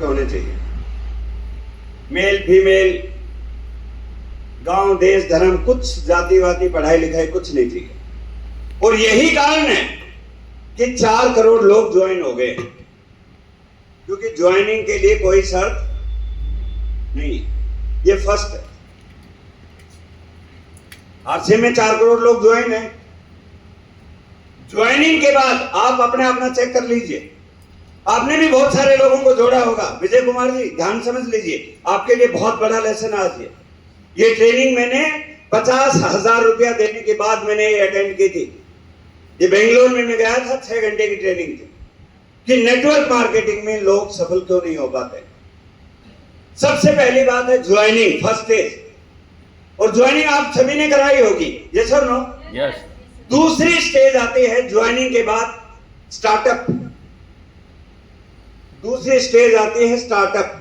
के होने चाहिए। मेल फीमेल, गांव देश धर्म, कुछ जाति वाति पढ़ाई लिखाई कुछ नहीं चाहिए। और यही कारण है कि 4 करोड़ लोग ज्वाइन हो गए, क्योंकि ज्वाइनिंग के लिए कोई शर्त नहीं। ये फर्स्ट है। आरसीएम में 4 करोड़ लोग ज्वाइन है। ज्वाइनिंग के बाद आप अपना चेक कर लीजिए। आपने भी बहुत सारे लोगों को जोड़ा होगा। विजय कुमार जी, ध्यान समझ लीजिए, आपके लिए बहुत बड़ा लेसन आज ये ट्रेनिंग मैंने 50,000 रुपया देने के बाद मैंने ये अटेंड की थी। ये बेंगलोर में मैं गया था, 6 घंटे की ट्रेनिंग थी कि नेटवर्क मार्केटिंग में लोग सफल क्यों नहीं हो पाते। सबसे पहली बात है ज्वाइनिंग, फर्स्ट स्टेज। और ज्वाइनिंग आप सभी ने कराई होगी, यस और नो? यस। दूसरी स्टेज आती है ज्वाइनिंग के बाद स्टार्टअप। दूसरी स्टेज आती है स्टार्टअप।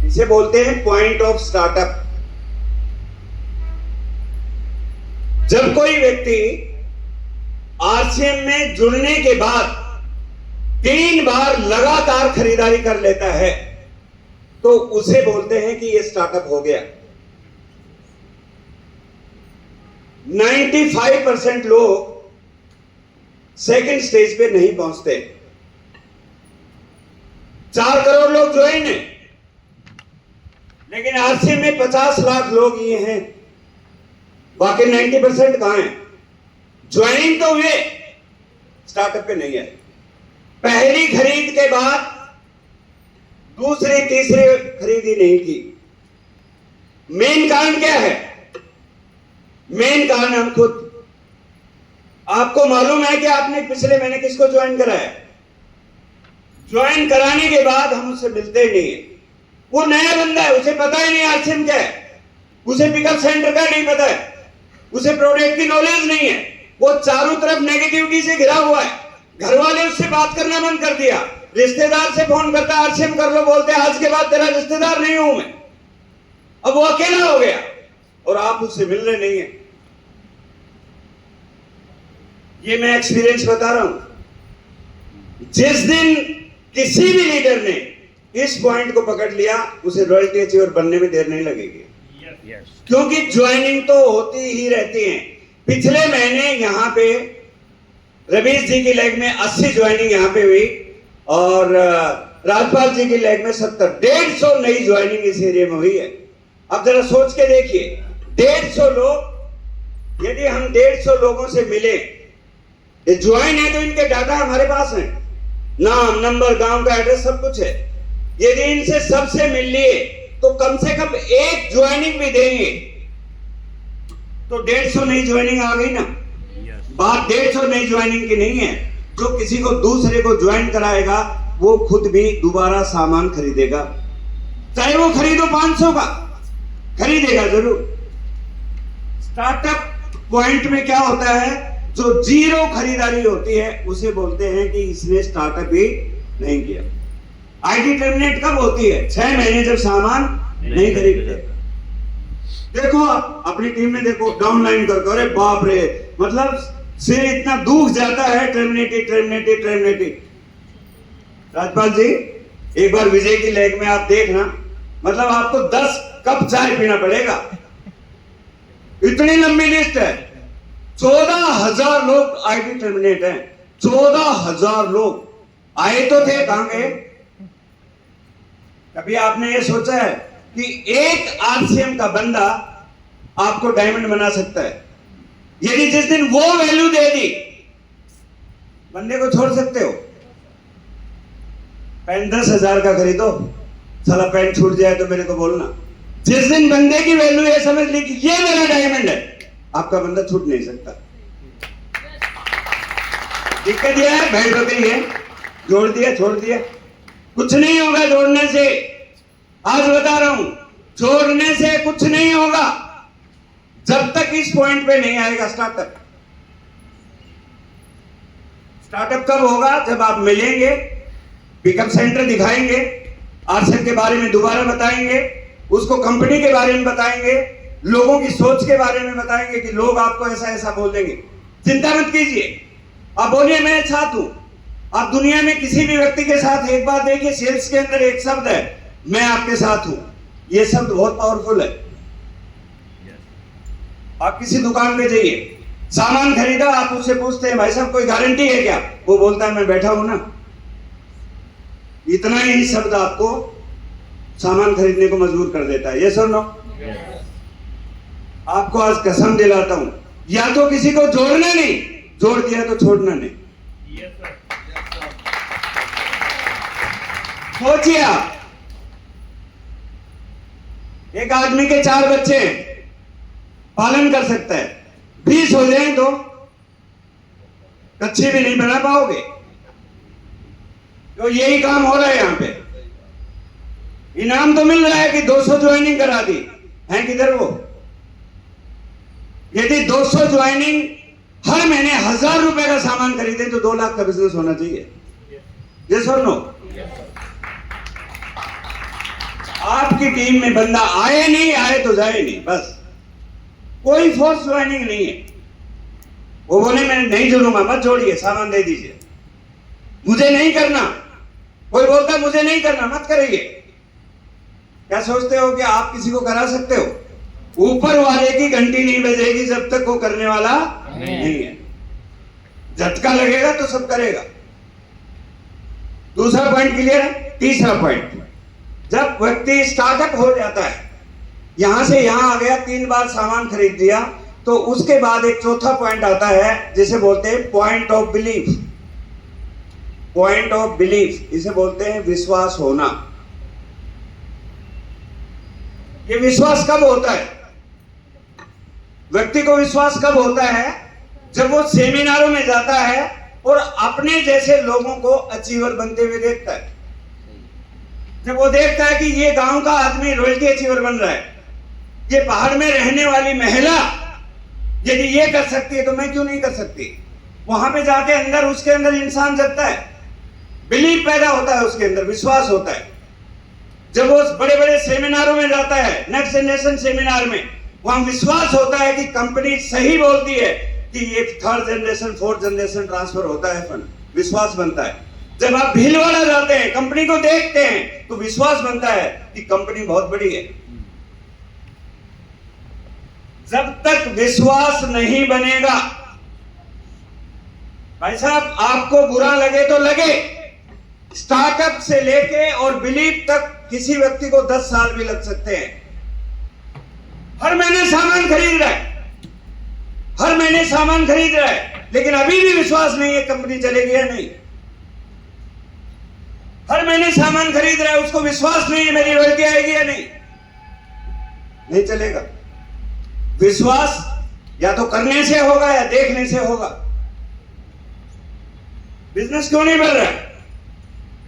इसे बोलते हैं पॉइंट ऑफ स्टार्टअप। जब कोई व्यक्ति आरसीएम में जुड़ने के बाद 3 बार लगातार खरीदारी कर लेता है तो उसे बोलते हैं कि यह स्टार्टअप हो गया। 95% लोग सेकंड स्टेज पे नहीं पहुंचते। 4 करोड़ लोग ज्वाइन है, लेकिन आरसीएम में 50 लाख लोग ये हैं, बाकी 90% कहां हैं? ज्वाइनिंग तो हुए, स्टार्टअप पे नहीं है। पहली खरीद के बाद दूसरी तीसरी खरीदी नहीं की। मेन कारण क्या है? मेन कारण हम खुद। आपको मालूम है कि आपने पिछले महीने किसको ज्वाइन कराया? ज्वाइन कराने के बाद हम उससे मिलते नहीं है। वो नया बंदा है, उसे पता ही नहीं आरसीएम क्या है, उसे पिकअप सेंटर का नहीं पता है, उसे प्रोडक्ट की नॉलेज नहीं है। वो चारों तरफ नेगेटिविटी से घिरा हुआ है। घर वाले उससे बात करना बंद कर दिया। रिश्तेदार से फोन करता, आरसीएम कर लो, बोलते आज के बाद तेरा रिश्तेदार नहीं हूं मैं। अब वो अकेला हो गया और आप उससे मिल रहे नहीं है। ये मैं एक्सपीरियंस बता रहा हूं। जिस दिन किसी भी लीडर ने इस पॉइंट को पकड़ लिया, उसे रॉयल्टी अचीवर बनने में देर नहीं लगेगी। क्योंकि ज्वाइनिंग तो होती ही रहती है। पिछले महीने यहां पे रवीश जी की लेग में 80 ज्वाइनिंग यहां पे हुई और राजपाल जी की लेग में 70। 150 नई ज्वाइनिंग इस एरिया में हुई है। अब जरा सोच के देखिए, 150 लोग, यदि हम 150 लोगों से मिले, ये ज्वाइन है तो इनके डाटा हमारे पास है, नाम नंबर गांव का एड्रेस सब कुछ है। यदि इनसे सबसे मिल लिए तो कम से कम एक ज्वाइनिंग भी देंगे तो 150 नई ज्वाइनिंग आ गई ना। बात 150 नई ज्वाइनिंग की नहीं है। जो किसी को दूसरे को ज्वाइन कराएगा वो खुद भी दोबारा सामान खरीदेगा, चाहे वो खरीदो 500 का, खरीदेगा जरूर। स्टार्टअप पॉइंट में क्या होता है? जो जीरो खरीदारी होती है उसे बोलते हैं कि इसने स्टार्टअप ही नहीं किया। आईटी टर्मिनेट कब होती है? 6 महीने जब सामान नहीं खरीदते। देखो अपनी टीम में देखो, डाउनलाइन करके, अरे बाप रे, मतलब सिर इतना दुख जाता है, टर्मिनेटेड। राजपाल जी, एक बार विजय की लेग में आप देखना, मतलब आपको 10 कप चाय पीना पड़ेगा, इतनी लंबी लिस्ट है। 14,000 लोग आईटी टर्मिनेट हैं। 14,000 लोग आए तो थे, कहां गए? कभी आपने ये सोचा है कि एक आरसीएम का बंदा आपको डायमंड बना सकता है? यदि जिस दिन वो वैल्यू दे दी, बंदे को छोड़ सकते हो? पेन 10,000 का खरीदो, साला पेन छूट जाए तो मेरे को बोलना। जिस दिन बंदे की वैल्यू ये समझ ली कि ये मेरा डायमंड है, आपका बंदा छूट नहीं सकता। दिक्कत यह है, भेड़ बकरी है, जोड़ दिया छोड़ दिया, कुछ नहीं होगा जोड़ने से। आज बता रहा हूं, जोड़ने से कुछ नहीं होगा जब तक इस पॉइंट पे नहीं आएगा स्टार्टअप। स्टार्टअप कब होगा? जब आप मिलेंगे, पिकअप सेंटर दिखाएंगे, आरसीएम के बारे में दोबारा बताएंगे, उसको कंपनी के बारे में बताएंगे, लोगों की सोच के बारे में बताएंगे कि लोग आपको ऐसा ऐसा बोल देंगे। चिंता मत कीजिए, आप बोलिए मैं साथ हूं। आप दुनिया में किसी भी व्यक्ति के साथ एक बात देखिए, सेल्स के अंदर एक शब्द है, मैं आपके साथ हूं। यह शब्द बहुत पावरफुल है। आप किसी दुकान पे जाइए, सामान खरीदा, आप उससे पूछते हैं भाई साहब कोई गारंटी है क्या? वो बोलता है मैं बैठा हूं ना। इतना ही शब्द आपको सामान खरीदने को मजबूर कर देता है। ये सुनो, आपको आज कसम दिलाता हूं, या तो किसी को जोड़ना नहीं, जोड़ दिया तो छोड़ना नहीं। सोचिए आप, एक आदमी के 4 बच्चे हैं, पालन कर सकता है, 20 हो जाए तो कच्ची भी नहीं बना पाओगे। तो यही काम हो रहा है यहां पे। इनाम तो मिल रहा है कि 200 ज्वाइनिंग करा दी है, किधर वो? यदि 200 ज्वाइनिंग हर महीने 1000 रुपए का सामान खरीदे तो 2 लाख का बिजनेस होना चाहिए। यस और नो? आपकी टीम में बंदा आए नहीं, आए तो जाए नहीं, बस कोई फोर्स ज्वाइनिंग नहीं है। वो बोले मैं नहीं जुड़ूंगा, मत जोड़िए, सामान दे दीजिए, मुझे नहीं करना। कोई बोलता मुझे नहीं करना, मत करिए। क्या सोचते हो कि आप किसी को करा सकते हो? ऊपर वाले की घंटी नहीं बजेगी जब तक वो करने वाला नहीं है। झटका लगेगा तो सब करेगा। दूसरा पॉइंट क्लियर है। तीसरा पॉइंट, जब व्यक्ति स्टार्टअप हो जाता है, यहां से यहां आ गया, 3 बार सामान खरीद लिया, तो उसके बाद एक चौथा पॉइंट आता है जिसे बोलते हैं point of belief. Point of belief, इसे बोलते हैं विश्वास होना। ये विश्वास कब होता है? व्यक्ति को विश्वास कब होता है? जब वो सेमिनारों में जाता है और अपने जैसे लोगों को अचीवर बनते हुए देखता है। जब वो देखता है कि ये गांव का आदमी रॉयल्टी अचीवर बन रहा है, ये पहाड़ में रहने वाली महिला यदि ये कर सकती है तो मैं क्यों नहीं कर सकती? वहां पे जाके अंदर उसके अंदर इंसान जगता है, बिलीफ पैदा होता है, उसके अंदर विश्वास होता है। जब वो बड़े बड़े सेमिनारों में जाता है, नेक्स्ट जनरेशन सेमिनार में, वहां विश्वास होता है कि कंपनी सही बोलती है कि ये 3rd generation 4th generation transfer होता है, फंड विश्वास बनता है। जब आप भीलवाड़ा जाते हैं, कंपनी को देखते हैं, तो विश्वास बनता है कि कंपनी बहुत बड़ी है। जब तक विश्वास नहीं बनेगा, भाई साहब आपको बुरा लगे तो लगे, स्टार्टअप से लेके और बिलीव तक किसी व्यक्ति को 10 साल भी लग सकते हैं। हर महीने सामान खरीद रहा है, हर महीने सामान खरीद रहा है, लेकिन अभी भी विश्वास नहीं है कंपनी चलेगी या नहीं। हर महीने सामान खरीद रहा है, उसको विश्वास नहीं है मेरी रॉयल्टी आएगी या नहीं, नहीं चलेगा। विश्वास या तो करने से होगा या देखने से होगा। बिजनेस क्यों नहीं बढ़ रहा है?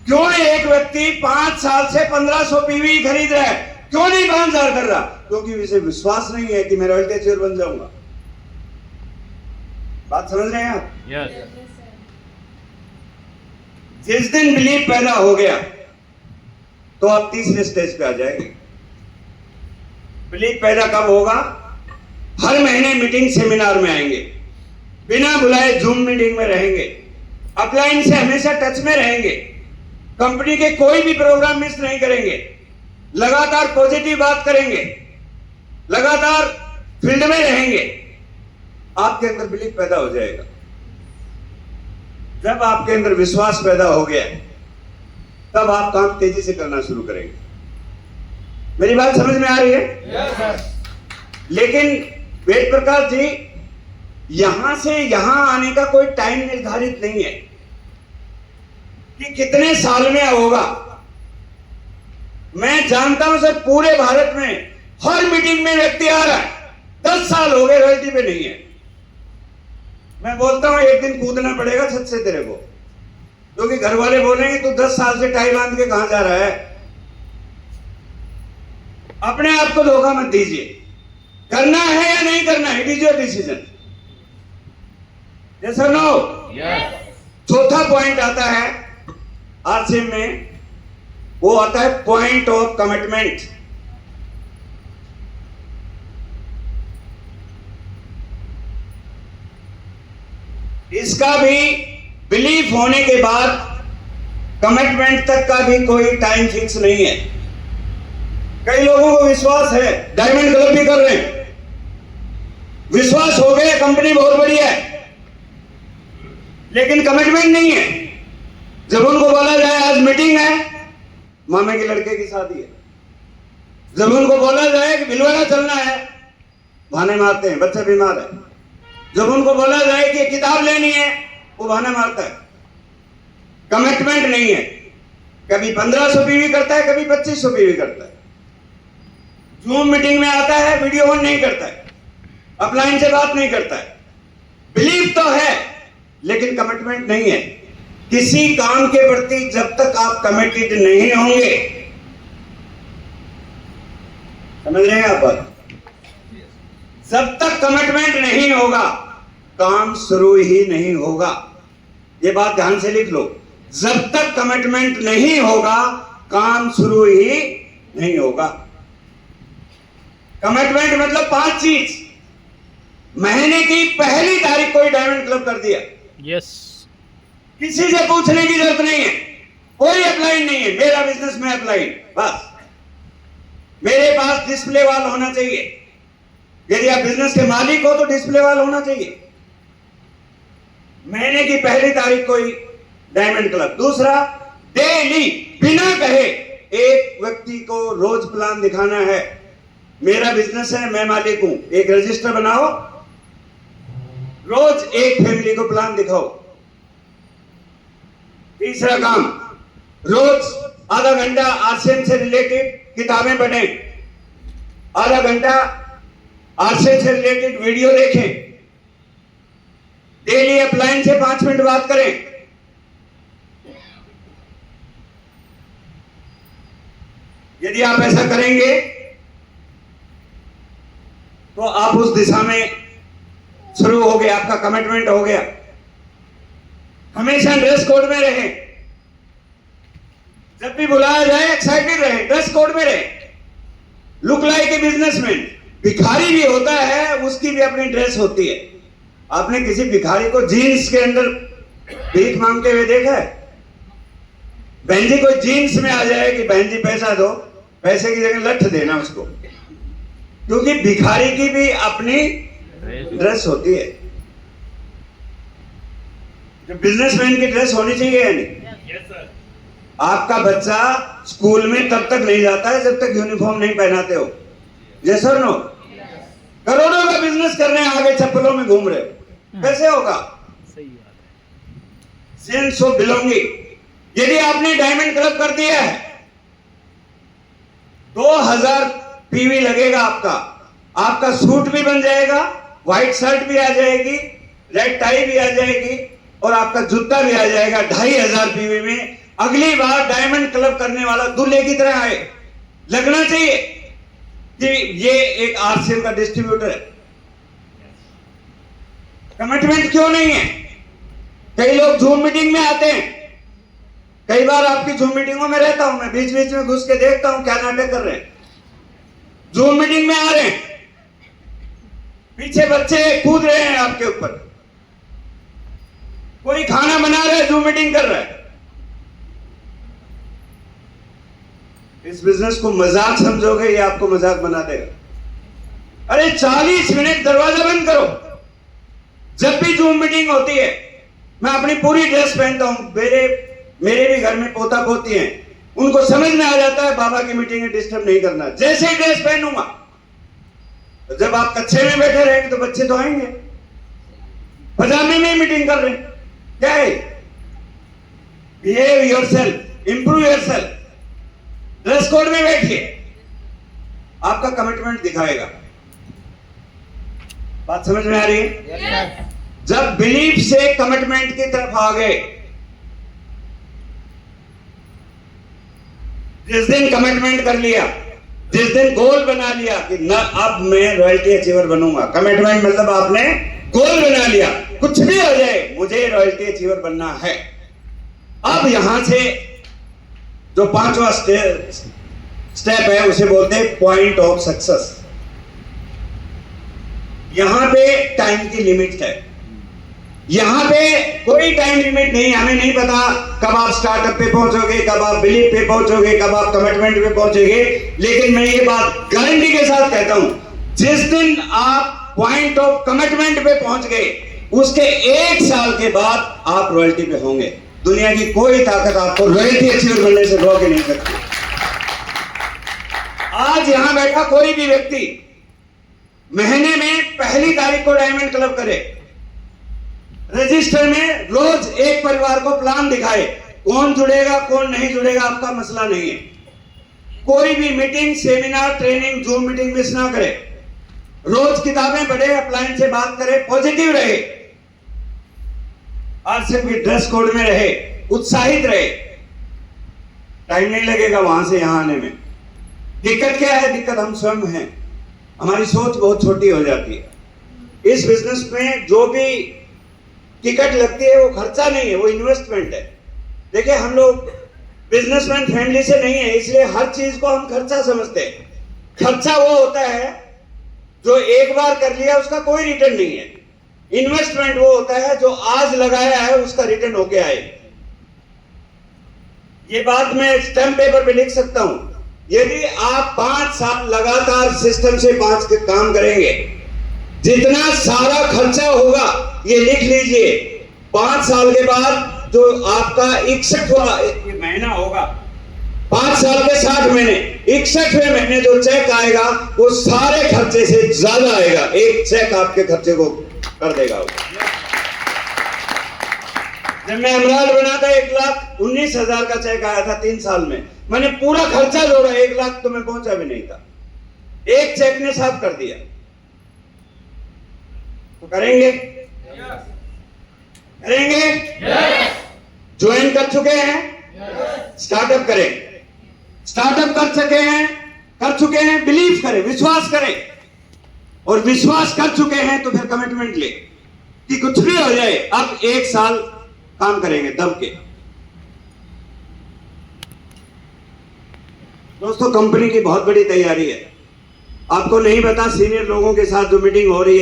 क्यों एक व्यक्ति 5 साल से 1500 पीवी खरीद रहा है, क्यों नहीं 5000 कर रहा? क्योंकि उसे विश्वास नहीं है कि मैं रॉयल्टी अचीवर बन जाऊंगा। बात समझ रहे हैं आप? यस। जिस दिन बिलीव पैदा हो गया तो आप तीसरे स्टेज पे आ जाएंगे। बिलीव पैदा कब होगा? हर महीने मीटिंग सेमिनार में आएंगे, बिना बुलाए जूम मीटिंग में रहेंगे, अपलाइन से हमेशा टच में रहेंगे, कंपनी के कोई भी प्रोग्राम मिस नहीं करेंगे, लगातार पॉजिटिव बात करेंगे, लगातार फील्ड में रहेंगे। आपके अंदर बिलीव पैदा हो जाएगा। जब आपके अंदर विश्वास पैदा हो गया, तब आप काम तेजी से करना शुरू करेंगे। मेरी बात समझ में आ रही है? यस। लेकिन वेद प्रकाश जी, यहां से यहां आने का कोई टाइम निर्धारित नहीं है कि कितने साल में होगा। मैं जानता हूं सर, पूरे भारत में हर मीटिंग में व्यक्ति आ रहा है, 10 साल हो गए रॉयल्टी पे नहीं है। मैं बोलता हूं एक दिन कूदना पड़ेगा छत से तेरे को, क्योंकि घर वाले बोलेंगे तू 10 साल से टाई बांध के कहां जा रहा है। अपने आप को धोखा मत दीजिए। करना है या नहीं करना है, it is your decision. Yes और नो? यस। चौथा पॉइंट आता है आरसीएम में, वो आता है पॉइंट ऑफ कमिटमेंट। इसका भी बिलीफ होने के बाद कमिटमेंट तक का भी कोई टाइम फिक्स नहीं है। कई लोगों को विश्वास है, डायमंड क्लब भी कर रहे हैं, विश्वास हो गया कंपनी बहुत बढ़िया है, लेकिन कमिटमेंट नहीं है। जब उनको बोला जाए आज मीटिंग है, मामे के लड़के की शादी है, जब उनको बोला जाए कि भिलवाड़ा चलना है, बहाने मारते हैं, बच्चा बीमार है। जब उनको बोला जाए कि किताब लेनी है, वो बहाना मारता है। कमिटमेंट नहीं है। कभी 1500 पीवी करता है, कभी 2500 पीवी करता है। जूम मीटिंग में आता है, वीडियो ऑन नहीं करता है, अपलाइन से बात नहीं करता है। बिलीव तो है लेकिन कमिटमेंट नहीं है। किसी काम के प्रति जब तक आप कमिटेड नहीं होंगे, समझ रहे हैं आप बात, जब तक कमिटमेंट नहीं होगा काम शुरू ही नहीं होगा। ये बात ध्यान से लिख लो, जब तक कमिटमेंट नहीं होगा काम शुरू ही नहीं होगा। कमिटमेंट मतलब 5 चीज। महीने की पहली तारीख को ही डायमंड क्लब कर दिया, यस, किसी से पूछने की जरूरत नहीं है, कोई अप्लाइन नहीं है, मेरा बिजनेस में अप्लाइन, बस मेरे पास डिस्प्ले वाल होना चाहिए। यदि आप बिजनेस के मालिक हो तो डिस्प्ले वाल होना चाहिए। महीने की पहली तारीख को ही डायमंड क्लब। दूसरा, डेली बिना कहे एक व्यक्ति को रोज प्लान दिखाना है। मेरा बिजनेस है, मैं मालिक हूं, एक रजिस्टर बनाओ, रोज एक फैमिली को प्लान दिखाओ। तीसरा काम, रोज आधा घंटा आरसीएम से रिलेटेड किताबें पढ़ें, आधा घंटा आरसीएम से रिलेटेड वीडियो देखें, डेली अपलाइन से 5 मिनट बात करें। यदि आप ऐसा करेंगे तो आप उस दिशा में शुरू हो गए, आपका कमिटमेंट हो गया। हमेशा ड्रेस कोड में रहें, जब भी बुलाया जाए एक्साइटेड रहें, ड्रेस कोड में रहें। Look like a businessman. भिखारी भी होता है, उसकी भी अपनी ड्रेस होती है। आपने किसी भिखारी को जीन्स के अंदर भीख मांगते हुए देखा है? बहन जी कोई जीन्स में आ जाए कि बहन जी पैसा दो, पैसे की जगह लठ देना उसको, क्योंकि भिखारी की भी अपनी ड्रेस होती है। जो बिजनेसमैन की ड्रेस होनी चाहिए या नहीं? Yes sir. आपका बच्चा स्कूल में तब तक नहीं जाता है जब तक यूनिफॉर्म नहीं पहनाते हो। Yes sir no? करोड़ों का बिजनेस कर रहे हैं, आगे चप्पलों में घूम रहे हो, कैसे होगा? सही बात है। Sense of belonging. यदि आपने डायमंड क्लब कर दिया है, 2000 पीवी लगेगा आपका सूट भी बन जाएगा, व्हाइट शर्ट भी आ जाएगी, रेड टाई भी आ जाएगी और आपका जूता भी आ जाएगा 2500 पीवी में। अगली बार डायमंड क्लब करने वाला दूल्हे की तरह आए, लगना चाहिए कि ये एक आरसीएम का डिस्ट्रीब्यूटर है। कमिटमेंट क्यों नहीं है? कई लोग जूम मीटिंग में आते हैं, कई बार आपकी जूम मीटिंगों में रहता हूं मैं, बीच बीच में घुस के देखता हूं क्या नाटक कर रहे हैं। जूम मीटिंग में आ रहे हैं, पीछे बच्चे कूद रहे हैं आपके ऊपर, कोई खाना बना रहा है, जूम मीटिंग कर रहा है। इस बिजनेस को मजाक समझोगे, ये आपको मजाक बना देगा। अरे 40 मिनट दरवाजा बंद करो। जब भी जूम मीटिंग होती है, मैं अपनी पूरी ड्रेस पहनता हूं। मेरे भी घर में पोता पोती हैं, उनको समझ में आ जाता है बाबा की मीटिंग में डिस्टर्ब नहीं करना। जैसे ही ड्रेस पहनूंगा, तो जब आप कच्चे में बैठे रहेंगे तो बच्चे तो आएंगे, पजामे में मीटिंग कर रहे हैं। क्या है? Behave yourself, improve yourself. Dress code में बैठिए, आपका कमिटमेंट दिखाएगा। बात समझ में आ रही है? yes. जब बिलीफ से कमिटमेंट की तरफ आ गए, जिस दिन कमिटमेंट कर लिया, जिस दिन गोल बना लिया कि न अब मैं रॉयल्टी अचीवर बनूंगा, कमिटमेंट मतलब आपने गोल बना लिया, कुछ भी हो जाए मुझे रॉयल्टी अचीवर बनना है। अब यहां से जो 5वां स्टेप है उसे बोलते हैं पॉइंट ऑफ सक्सेस। यहां पे टाइम की लिमिट है। यहां पे कोई टाइम लिमिट नहीं, हमें नहीं पता कब आप स्टार्टअप पे पहुंचोगे, कब आप बिलीव पे पहुंचोगे, कब आप कमिटमेंट पे पहुंचोगे। लेकिन मैं ये बात गारंटी के साथ कहता हूं, जिस दिन आप पॉइंट ऑफ कमिटमेंट पे पहुंच गए, उसके 1 साल के बाद आप रॉयल्टी पे होंगे। दुनिया की कोई ताकत आपको रॉयल्टी अचीवर बनने से रोक नहीं सकती। आज यहां बैठा कोई भी व्यक्ति महीने में पहली तारीख को डायमंड क्लब करे, रजिस्टर में रोज एक परिवार को प्लान दिखाए, कौन जुड़ेगा कौन नहीं जुड़ेगा आपका मसला नहीं है। कोई भी meeting, seminar, training, zoom meeting miss ना करे, रोज किताबें पढ़े, अपलाइन से बात करे, पॉजिटिव रहे, आरसीएफ के ड्रेस कोड में रहे, उत्साहित रहे। टाइम नहीं लगेगा वहां से यहां आने में। दिक्कत क्या है? दिक्कत हम स्वयं हैं, हमारी सोच बहुत छोटी हो जाती है। इस बिजनेस में जो भी टिकट लगती है वो खर्चा नहीं है, वो इन्वेस्टमेंट है। देखिए, हम लोग बिजनेसमैन फैमिली से नहीं है, इसलिए हर चीज को हम खर्चा समझते हैं। खर्चा वो होता है जो एक बार कर लिया उसका कोई रिटर्न नहीं है। इन्वेस्टमेंट वो होता है जो आज लगाया है उसका रिटर्न होके आए। ये बात मैं स्टैम्प पेपर पे लिख सकता हूं। यदि आप 5 साल लगातार सिस्टम से 5 के काम करेंगे, जितना सारा खर्चा होगा ये लिख लीजिए, 5 साल के बाद जो आपका 61वां महीना होगा, 5 साल के 60 महीने, 61वें महीने जो चेक आएगा वो सारे खर्चे से ज्यादा आएगा। एक चेक आपके खर्चे को कर देगा। जब मैं अमराल बना था 1,19,000 का चेक आया था 3 साल में, मैंने पूरा खर्चा जोड़ा, 1 लाख तो मैं पहुंचा भी नहीं था, एक चेक ने साफ कर दिया। तो करेंगे? करेंगे? ज्वाइन कर चुके हैं? स्टार्टअप करें। स्टार्टअप कर चुके हैं, बिलीव करें, विश्वास करें, और विश्वास कर चुके हैं तो फिर कमिटमेंट ले कि कुछ भी हो जाए अब 1 साल काम करेंगे दम के। दोस्तों, कंपनी की बहुत बड़ी तैयारी है। आपको नहीं पता, सीनियर लोगों के साथ जो मीटिंग हो रही है